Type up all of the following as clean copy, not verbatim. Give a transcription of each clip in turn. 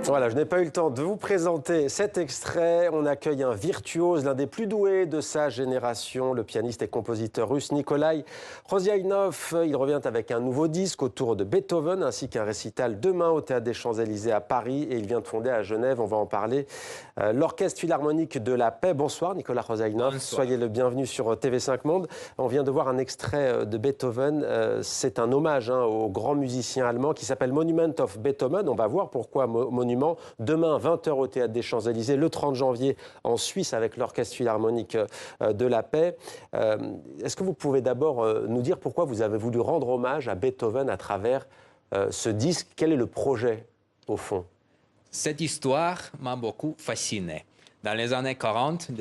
Voilà, je n'ai pas eu le temps de vous présenter cet extrait. On accueille un virtuose, l'un des plus doués de sa génération, le pianiste et compositeur russe Nikolai Rozhaïnov. Il revient avec un nouveau disque autour de Beethoven, ainsi qu'un récital demain au Théâtre des Champs-Élysées à Paris. Et il vient de fonder à Genève, on va en parler, l'Orchestre Philharmonique de la Paix. Bonsoir Nikolai Rozhaïnov, soyez le bienvenu sur TV5 Monde. On vient de voir un extrait de Beethoven. C'est un hommage au grand musicien allemand qui s'appelle Monument of Beethoven. On va voir pourquoi Monument. Demain, 20h au Théâtre des Champs-Élysées, le 30 janvier en Suisse avec l'Orchestre Philharmonique de la Paix. Est-ce que vous pouvez d'abord nous dire pourquoi vous avez voulu rendre hommage à Beethoven à travers ce disque? Quel est le projet, au fond? Cette histoire m'a beaucoup fasciné. Dans les années 40,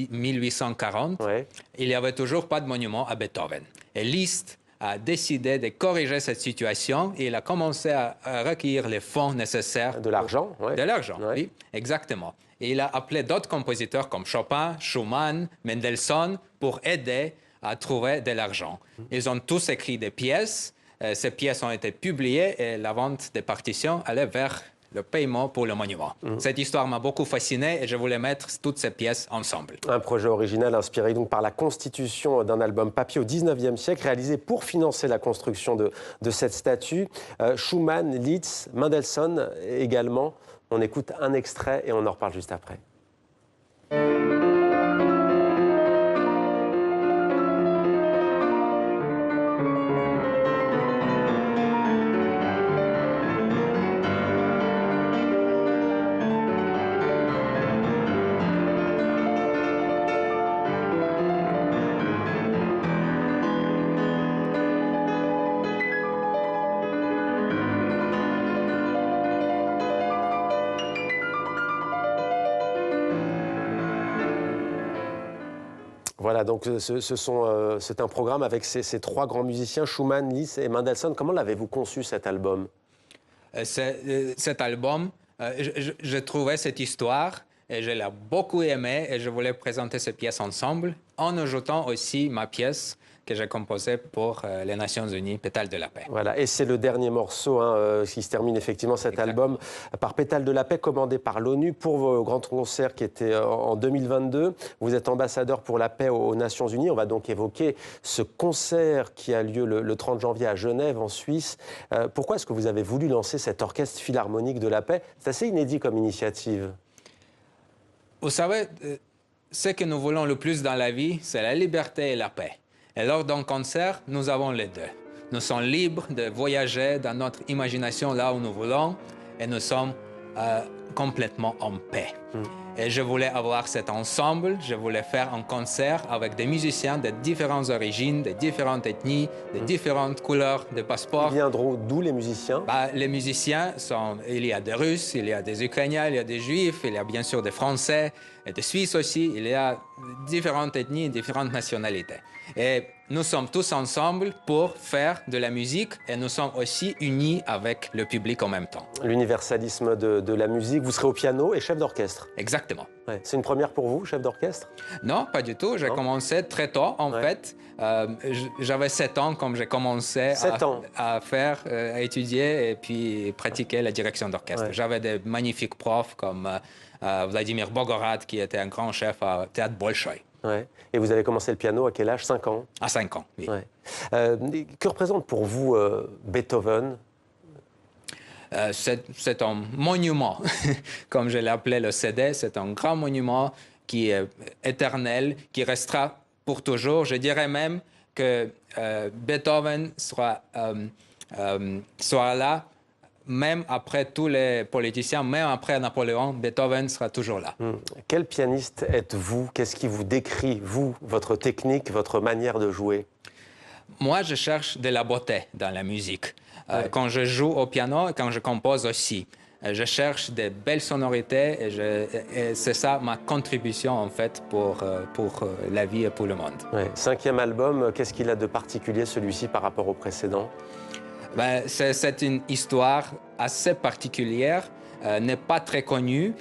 1840, ouais, il n'y avait toujours pas de monument à Beethoven. Et Liszt a décidé de corriger cette situation et il a commencé à recueillir les fonds nécessaires. De l'argent, oui. De l'argent, ouais. Oui, exactement. Et il a appelé d'autres compositeurs comme Chopin, Schumann, Mendelssohn pour aider à trouver de l'argent. Ils ont tous écrit des pièces. Ces pièces ont été publiées et la vente des partitions allait vers le paiement pour le monument. Cette histoire m'a beaucoup fasciné et je voulais mettre toutes ces pièces ensemble. Un projet original inspiré donc par la constitution d'un album papier au 19e siècle, réalisé pour financer la construction de cette statue. Schumann, Liszt, Mendelssohn également. On écoute un extrait et on en reparle juste après. Voilà, donc c'est un programme avec ces trois grands musiciens, Schumann, Liszt et Mendelssohn. Comment l'avez-vous conçu, cet album? Cet album, je trouvais cette histoire et je l'ai beaucoup aimé et je voulais présenter ces pièces ensemble en ajoutant aussi ma pièce que j'ai composée pour les Nations Unies, Pétales de la Paix. Voilà, et c'est le dernier morceau qui se termine effectivement cet album par Pétales de la Paix, commandé par l'ONU pour vos grands concerts qui étaient en 2022. Vous êtes ambassadeur pour la paix aux Nations Unies. On va donc évoquer ce concert qui a lieu le 30 janvier à Genève, en Suisse. Pourquoi est-ce que vous avez voulu lancer cet orchestre philharmonique de la paix? C'est assez inédit comme initiative. Vous savez, ce que nous voulons le plus dans la vie, c'est la liberté et la paix. Et lors d'un concert, nous avons les deux. Nous sommes libres de voyager dans notre imagination là où nous voulons et nous sommes complètement en paix. Et je voulais avoir cet ensemble, je voulais faire un concert avec des musiciens de différentes origines, de différentes ethnies, de différentes couleurs de passeports. Ils viendront d'où, les musiciens? Les musiciens il y a des Russes, il y a des Ukrainiens, il y a des Juifs, il y a bien sûr des Français et des Suisses aussi. Il y a différentes ethnies et différentes nationalités. Et nous sommes tous ensemble pour faire de la musique et nous sommes aussi unis avec le public en même temps. L'universalisme de la musique. Vous serez au piano et chef d'orchestre. Exactement. Ouais. C'est une première pour vous, chef d'orchestre? Non, pas du tout. J'ai commencé très tôt, en fait. J'avais 7 ans quand j'ai commencé à étudier et puis pratiquer la direction d'orchestre. Ouais. J'avais des magnifiques profs comme Vladimir Bogorad, qui était un grand chef à Théâtre Bolchoï. Ouais. Et vous avez commencé le piano à quel âge? 5 ans? À 5 ans, oui. Ouais. Que représente pour vous Beethoven? C'est un monument, comme je l'ai appelé le CD. C'est un grand monument qui est éternel, qui restera pour toujours. Je dirais même que Beethoven sera là, même après tous les politiciens, même après Napoléon, Beethoven sera toujours là. Quel pianiste êtes-vous? Qu'est-ce qui vous décrit, vous, votre technique, votre manière de jouer? Moi, je cherche de la beauté dans la musique. Quand je joue au piano et quand je compose aussi, je cherche des belles sonorités et c'est ça ma contribution en fait pour la vie et pour le monde. Ouais. 5e album, qu'est-ce qu'il a de particulier celui-ci par rapport au précédent? C'est une histoire assez particulière, n'est pas très connue.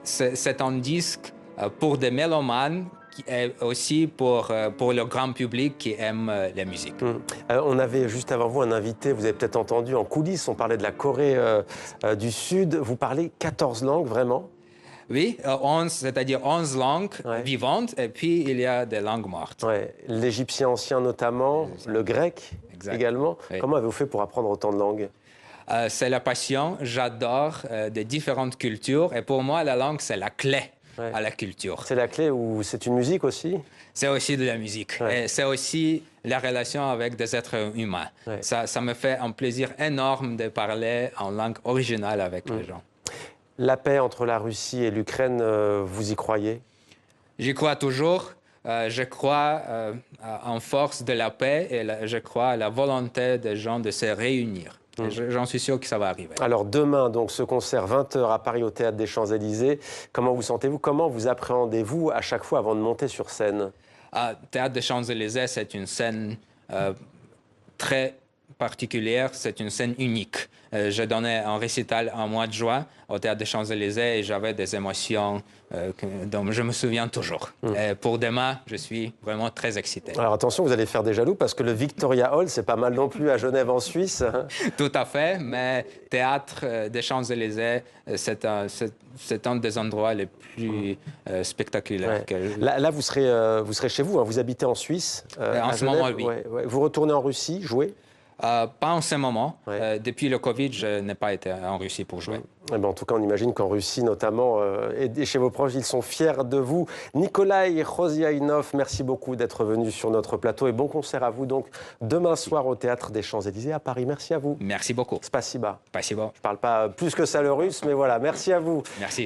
C'est un disque pour des mélomanes qui est aussi pour le grand public qui aime la musique. On avait juste avant vous un invité, vous avez peut-être entendu en coulisses, on parlait de la Corée du Sud. Vous parlez 14 langues, vraiment? Oui, 11, c'est-à-dire 11 langues vivantes, et puis il y a des langues mortes. Ouais. L'égyptien ancien notamment, le grec également. Oui. Comment avez-vous fait pour apprendre autant de langues? C'est la passion, j'adore des différentes cultures, et pour moi, la langue, c'est la clé à la culture. C'est la clé ou c'est une musique aussi? C'est aussi de la musique, et c'est aussi la relation avec des êtres humains. Ça me fait un plaisir énorme de parler en langue originale avec les gens. La paix entre la Russie et l'Ukraine, vous y croyez? J'y crois toujours. Je crois en force de la paix et je crois à la volonté des gens de se réunir. J'en suis sûr que ça va arriver. Alors demain, donc, ce concert 20h à Paris au Théâtre des Champs-Élysées. Comment vous sentez-vous? Comment vous appréhendez-vous à chaque fois avant de monter sur scène? Théâtre des Champs-Élysées, c'est une scène très particulière, c'est une scène unique. Je donnais un récital en mois de juin au Théâtre des Champs-Élysées et j'avais des émotions dont je me souviens toujours. Et pour demain, je suis vraiment très excité. Alors attention, vous allez faire des jaloux parce que le Victoria Hall, c'est pas mal non plus à Genève en Suisse. Tout à fait, mais Théâtre des Champs-Élysées, c'est un des endroits les plus spectaculaires. Là, vous serez chez vous, hein. Vous habitez en Suisse. En ce moment, oui. Vous retournez en Russie, jouer? Pas en ce moment. Depuis le Covid, je n'ai pas été en Russie pour jouer. Eh ben, en tout cas, on imagine qu'en Russie, notamment, et chez vos proches, ils sont fiers de vous. Nikolai Roziaïnov, merci beaucoup d'être venu sur notre plateau et bon concert à vous donc demain soir au Théâtre des Champs-Élysées à Paris. Merci à vous. Merci beaucoup. Spasiba. Spasiba. Je ne parle pas plus que ça le russe, mais voilà, merci à vous. Merci.